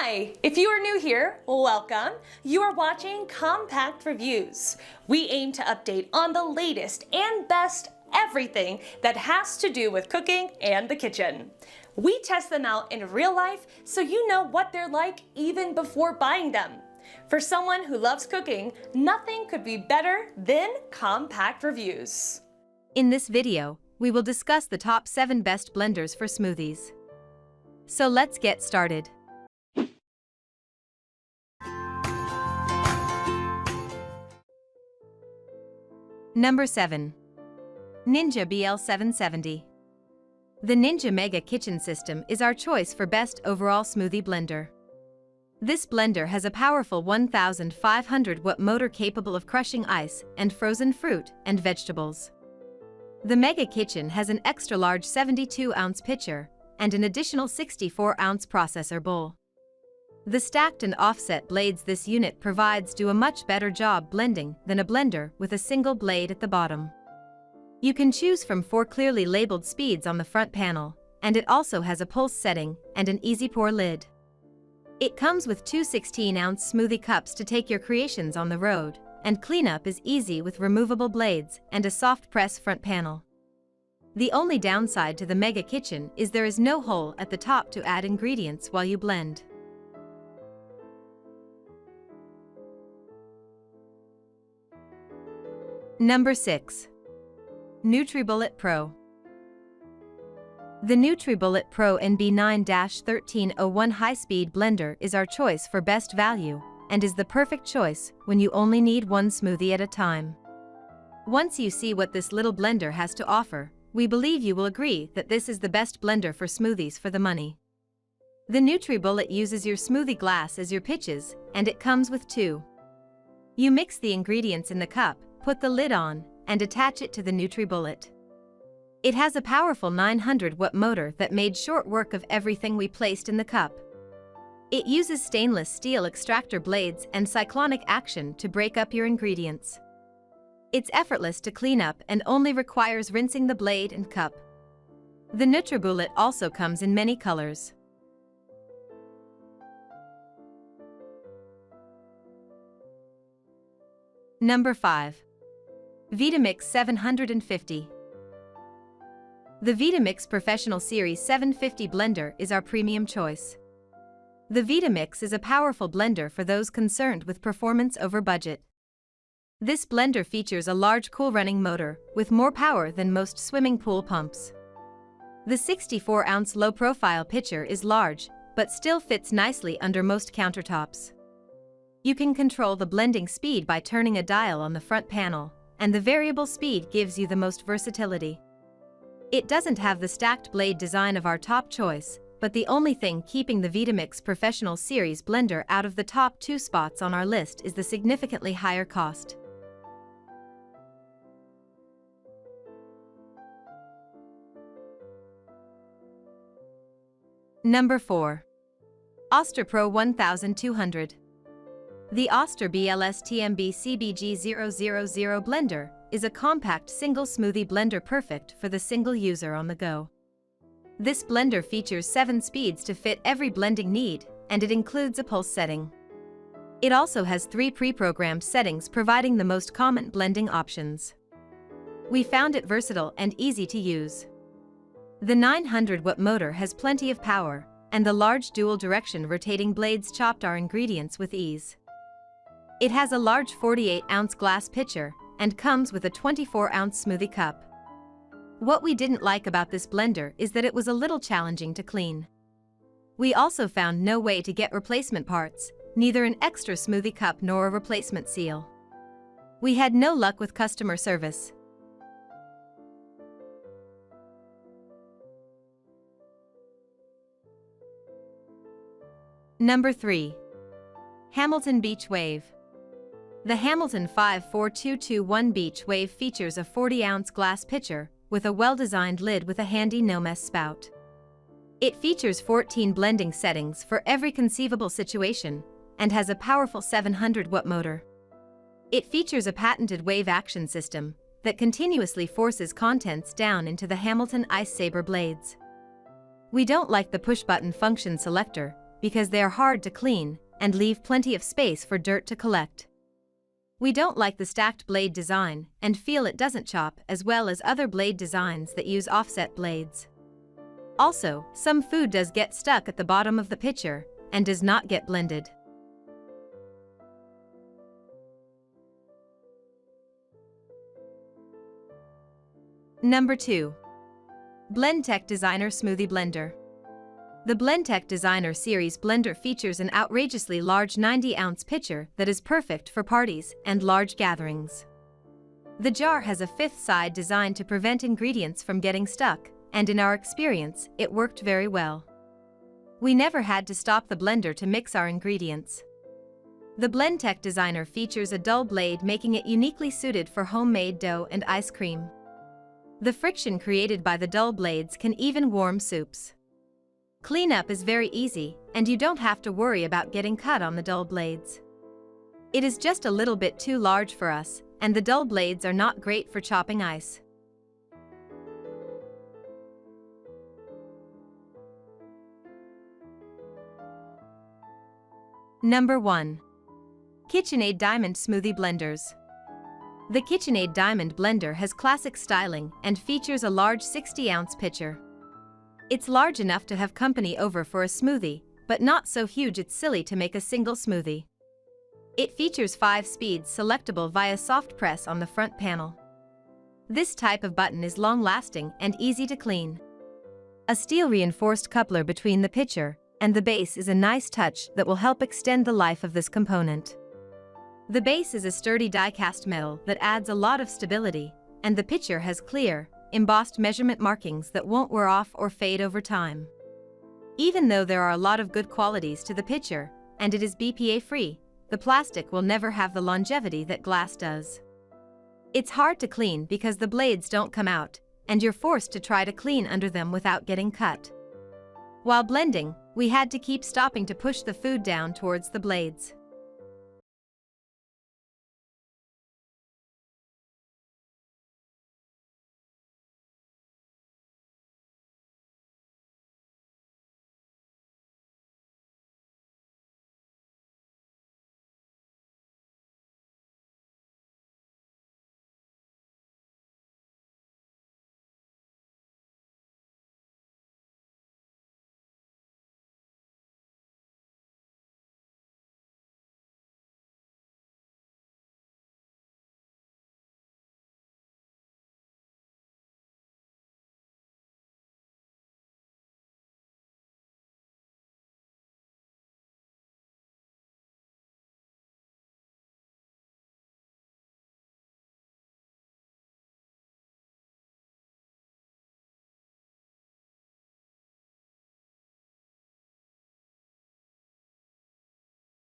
Hi! If you are new here, welcome. You are watching Compact Reviews. We aim to update on the latest and best everything that has to do with cooking and the kitchen. We test them out in real life so you know what they're like even before buying them. For someone who loves cooking, nothing could be better than Compact Reviews. In this video, we will discuss the top 7 best blenders for smoothies. So let's get started. Number 7. Ninja BL770. The Ninja Mega Kitchen System is our choice for best overall smoothie blender. This blender has a powerful 1500 watt motor capable of crushing ice and frozen fruit and vegetables. The Mega Kitchen has an extra large 72-ounce pitcher and an additional 64-ounce processor bowl. The stacked and offset blades this unit provides do a much better job blending than a blender with a single blade at the bottom. You can choose from 4 clearly labeled speeds on the front panel, and it also has a pulse setting and an easy pour lid. It comes with 2 16-ounce smoothie cups to take your creations on the road, and cleanup is easy with removable blades and a soft press front panel. The only downside to the Mega Kitchen is there is no hole at the top to add ingredients while you blend. Number 6. NutriBullet Pro. The NutriBullet Pro NB9-1301 high-speed blender is our choice for best value and is the perfect choice when you only need one smoothie at a time. Once you see what this little blender has to offer, we believe you will agree that this is the best blender for smoothies for the money. The NutriBullet uses your smoothie glass as your pitches, and it comes with 2. You mix the ingredients in the cup, put the lid on, and attach it to the NutriBullet. It has a powerful 900 watt motor that made short work of everything we placed in the cup. It uses stainless steel extractor blades and cyclonic action to break up your ingredients. It's effortless to clean up and only requires rinsing the blade and cup. The NutriBullet also comes in many colors. Number 5. Vitamix 750. The Vitamix Professional Series 750 blender is our premium choice. The Vitamix is a powerful blender for those concerned with performance over budget. This blender features a large cool-running motor with more power than most swimming pool pumps. The 64-ounce low-profile pitcher is large, but still fits nicely under most countertops. You can control the blending speed by turning a dial on the front panel, and the variable speed gives you the most versatility. It doesn't have the stacked blade design of our top choice, but the only thing keeping the Vitamix Professional Series blender out of the top 2 spots on our list is the significantly higher cost. Number 4. Oster Pro 1200. The Oster BLS-TMB CBG000 blender is a compact single smoothie blender perfect for the single user on the go. This blender features 7 speeds to fit every blending need, and it includes a pulse setting. It also has 3 pre-programmed settings providing the most common blending options. We found it versatile and easy to use. The 900 watt motor has plenty of power, and the large dual-direction rotating blades chopped our ingredients with ease. It has a large 48-ounce glass pitcher and comes with a 24-ounce smoothie cup. What we didn't like about this blender is that it was a little challenging to clean. We also found no way to get replacement parts, neither an extra smoothie cup nor a replacement seal. We had no luck with customer service. Number 3. Hamilton Beach Wave. The Hamilton 54221 Beach Wave features a 40-ounce glass pitcher with a well-designed lid with a handy no-mess spout. It features 14 blending settings for every conceivable situation and has a powerful 700 watt motor. It features a patented wave action system that continuously forces contents down into the Hamilton Ice Saber blades. We don't like the push-button function selector, because they are hard to clean and leave plenty of space for dirt to collect. We don't like the stacked blade design and feel it doesn't chop as well as other blade designs that use offset blades. Also, some food does get stuck at the bottom of the pitcher and does not get blended. Number 2. Blendtec Designer Smoothie Blender. The Blendtec Designer Series blender features an outrageously large 90-ounce pitcher that is perfect for parties and large gatherings. The jar has a fifth side designed to prevent ingredients from getting stuck, and in our experience, it worked very well. We never had to stop the blender to mix our ingredients. The Blendtec Designer features a dull blade, making it uniquely suited for homemade dough and ice cream. The friction created by the dull blades can even warm soups. Cleanup is very easy, and you don't have to worry about getting cut on the dull blades. It is just a little bit too large for us, and the dull blades are not great for chopping ice. Number 1. KitchenAid Diamond Smoothie Blenders. The KitchenAid Diamond Blender has classic styling and features a large 60-ounce pitcher. It's large enough to have company over for a smoothie, but not so huge it's silly to make a single smoothie. It features 5 speeds selectable via soft press on the front panel. This type of button is long-lasting and easy to clean. A steel-reinforced coupler between the pitcher and the base is a nice touch that will help extend the life of this component. The base is a sturdy die-cast metal that adds a lot of stability, and the pitcher has clear, embossed measurement markings that won't wear off or fade over time. Even though there are a lot of good qualities to the pitcher, and it is BPA-free, the plastic will never have the longevity that glass does. It's hard to clean because the blades don't come out, and you're forced to try to clean under them without getting cut. While blending, we had to keep stopping to push the food down towards the blades.